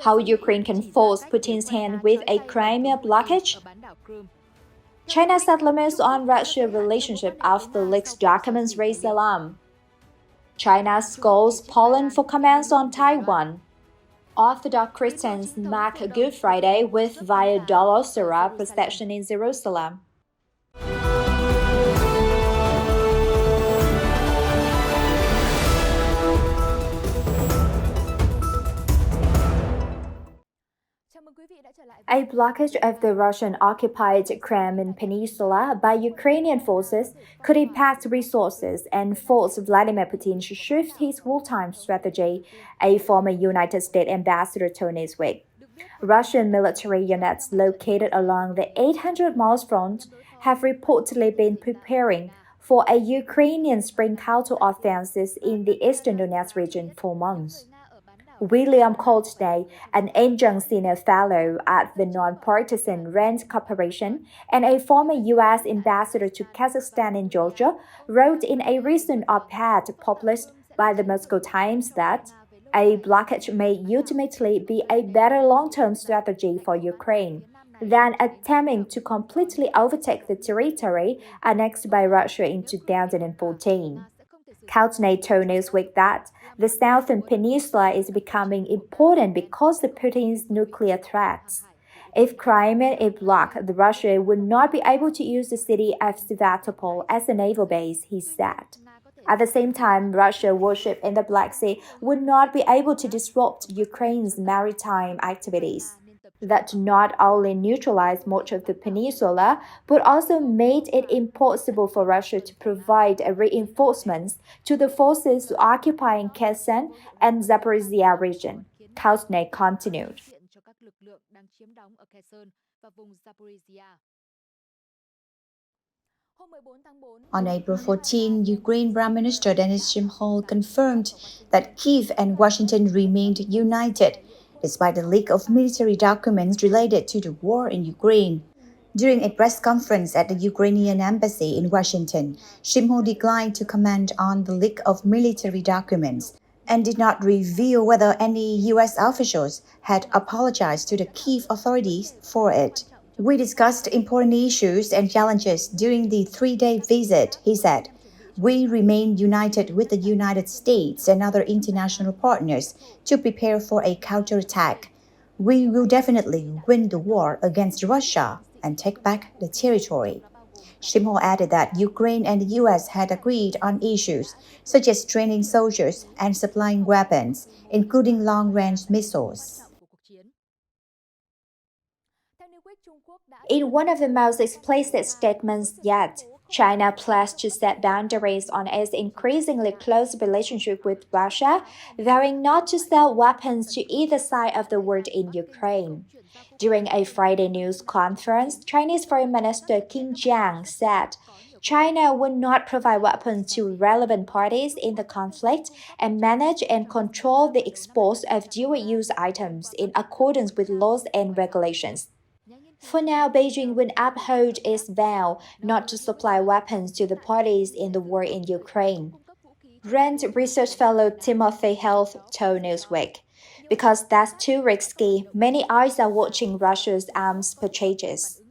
How Ukraine can force Putin's hand with a Crimea blockage? China's settlements on Russia relationship after leaked documents raise alarm. China scolds Poland for comments on Taiwan. Orthodox Christians mark Good Friday with via DOLOROSA procession in Jerusalem. A blockage of the Russian-occupied Crimean Peninsula by Ukrainian forces could impact resources and force Vladimir Putin to shift his wartime strategy, a former United States ambassador told this week. Russian military units located along the 800-mile front have reportedly been preparing for a Ukrainian spring counter-offensive in the eastern Donetsk region for months. William Coldney, an adjunct senior fellow at the nonpartisan RAND Corporation and a former U.S. ambassador to Kazakhstan and Georgia, wrote in a recent op-ed published by the Moscow Times that a blockage may ultimately be a better long-term strategy for Ukraine than attempting to completely overtake the territory annexed by Russia in 2014. Coutney told Newsweek that the southern peninsula is becoming important because of Putin's nuclear threats. If Crimea is blocked, Russia would not be able to use the city of Sevastopol as a naval base, he said. At the same time, Russian warship in the Black Sea would not be able to disrupt Ukraine's maritime activities. That not only neutralized much of the peninsula, but also made it impossible for Russia to provide reinforcements to the forces occupying Kherson and Zaporizhia region, Coutney continued. On April 14, Ukraine Prime Minister Denis Shmyhal confirmed that Kyiv and Washington remained united, despite the leak of military documents related to the war in Ukraine. During a press conference at the Ukrainian embassy in Washington, Shmyhal declined to comment on the leak of military documents and did not reveal whether any U.S. officials had apologized to the Kyiv authorities for it. We discussed important issues and challenges during the three-day visit, he said. We remain united with the United States and other international partners to prepare for a counterattack. We will definitely win the war against Russia and take back the territory. Shmyhal added that Ukraine and the U.S. had agreed on issues such as training soldiers and supplying weapons, including long-range missiles. In one of the most explicit statements yet, China pledged to set boundaries on its increasingly close relationship with Russia, vowing not to sell weapons to either side of the war in Ukraine. During a Friday news conference, Chinese Foreign Minister Qin Jiang said China would not provide weapons to relevant parties in the conflict and manage and control the export of dual-use items in accordance with laws and regulations. For now, Beijing will uphold its vow not to supply weapons to the parties in the war in Ukraine. RAND research fellow Timothy Health told Newsweek, because that's too risky, many eyes are watching Russia's arms purchases.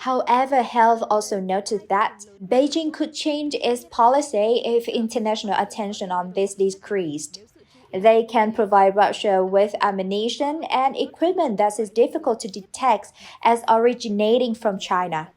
However, Health also noted that Beijing could change its policy if international attention on this decreased. They can provide Russia with ammunition and equipment that is difficult to detect as originating from China.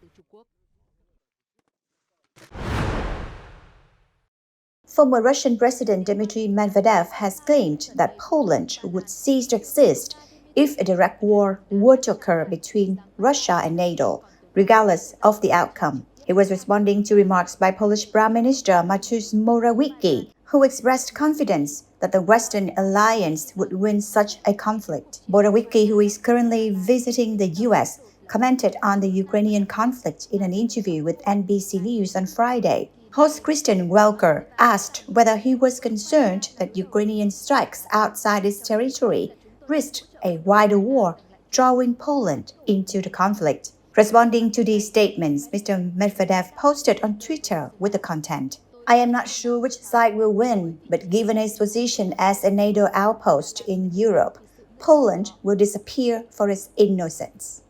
Former Russian President Dmitry Medvedev has claimed that Poland would cease to exist if a direct war were to occur between Russia and NATO, regardless of the outcome. He was responding to remarks by Polish Prime Minister Mateusz Morawiecki, who expressed confidence that the Western alliance would win such a conflict. Morawiecki, who is currently visiting the U.S., commented on the Ukrainian conflict in an interview with NBC News on Friday. Host Christian Welker asked whether he was concerned that Ukrainian strikes outside its territory risked a wider war, drawing Poland into the conflict. Responding to these statements, Mr. Medvedev posted on Twitter with the content, "I am not sure which side will win, but given its position as a NATO outpost in Europe, Poland will disappear for its innocence.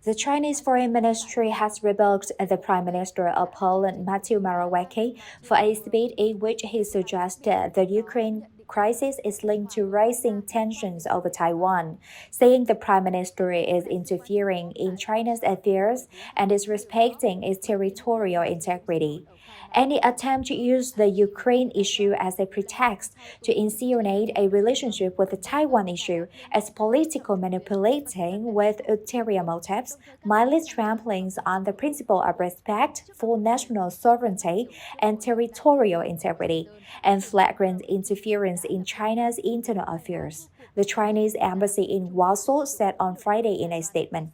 The Chinese Foreign Ministry has rebuked the Prime Minister of Poland, Mateusz Morawiecki, for a speech in which he suggested the Ukraine crisis is linked to rising tensions over Taiwan, saying the Prime Minister is interfering in China's affairs and disrespecting its territorial integrity. Any attempt to use the Ukraine issue as a pretext to insinuate a relationship with the Taiwan issue as political manipulating with ulterior motives, mindless tramplings on the principle of respect for national sovereignty and territorial integrity, and flagrant interference in China's internal affairs, the Chinese embassy in Warsaw said on Friday in a statement.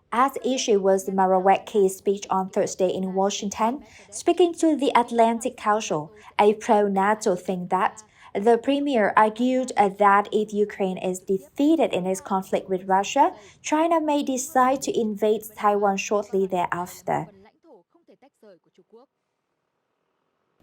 At issue was Morawieki's speech on Thursday in Washington, speaking to the Atlantic Council, a pro-NATO think that the premier argued that if Ukraine is defeated in its conflict with Russia, China may decide to invade Taiwan shortly thereafter.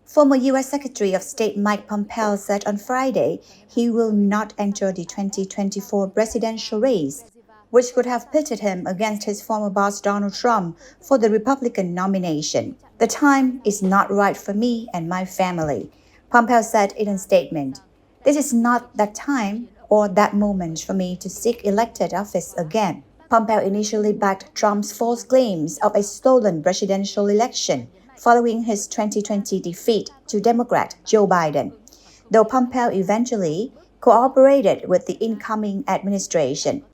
Former U.S. Secretary of State Mike Pompeo said on Friday he will not enter the 2024 presidential race, which could have pitted him against his former boss Donald Trump for the Republican nomination. "The time is not right for me and my family," Pompeo said in a statement. "This is not that time or that moment for me to seek elected office again." Pompeo initially backed Trump's false claims of a stolen presidential election following his 2020 defeat to Democrat Joe Biden, though Pompeo eventually cooperated with the incoming administration.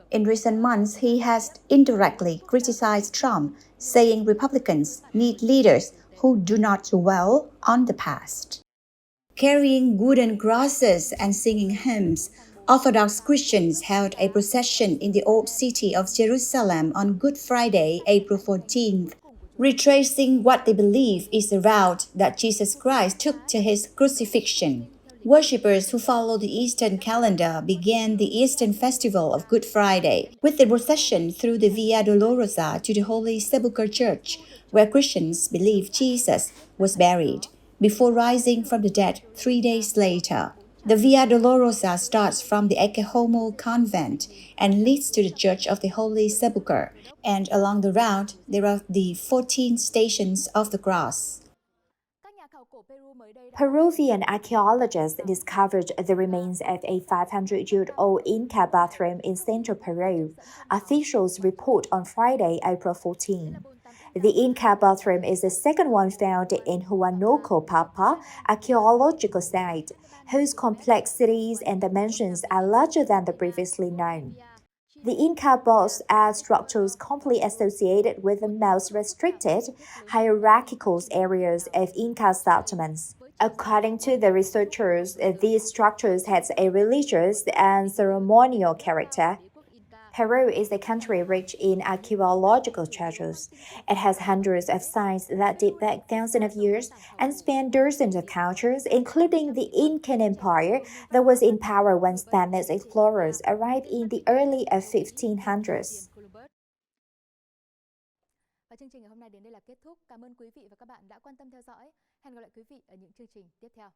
In recent months, he has indirectly criticized Trump, saying Republicans need leaders who do not dwell on the past. Carrying wooden crosses and singing hymns, Orthodox Christians held a procession in the old city of Jerusalem on Good Friday, April 14th, retracing what they believe is the route that Jesus Christ took to his crucifixion. Worshippers who follow the Eastern calendar began the Eastern Festival of Good Friday with the procession through the Via Dolorosa to the Holy Sepulchre Church, where Christians believe Jesus was buried, before rising from the dead 3 days later. The Via Dolorosa starts from the Ecce Homo convent and leads to the Church of the Holy Sepulchre, and along the route there are the 14 stations of the cross. Peruvian archaeologists discovered the remains of a 500-year-old Inca bathroom in central Peru, officials report on Friday, April 14. The Inca bathroom is the second one found in Huánuco Papa archaeological site, whose complexities and dimensions are larger than the previously known. The Inca baths are structures commonly associated with the most restricted, hierarchical areas of Inca settlements. According to the researchers, these structures had a religious and ceremonial character. Peru is a country rich in archaeological treasures. It has hundreds of sites that date back thousands of years and span dozens of cultures, including the Incan Empire that was in power when Spanish explorers arrived in the early 1500s. Và chương trình ngày hôm nay đến đây là kết thúc. Cảm ơn quý vị và các bạn đã quan tâm theo dõi. Hẹn gặp lại quý vị ở những chương trình tiếp theo.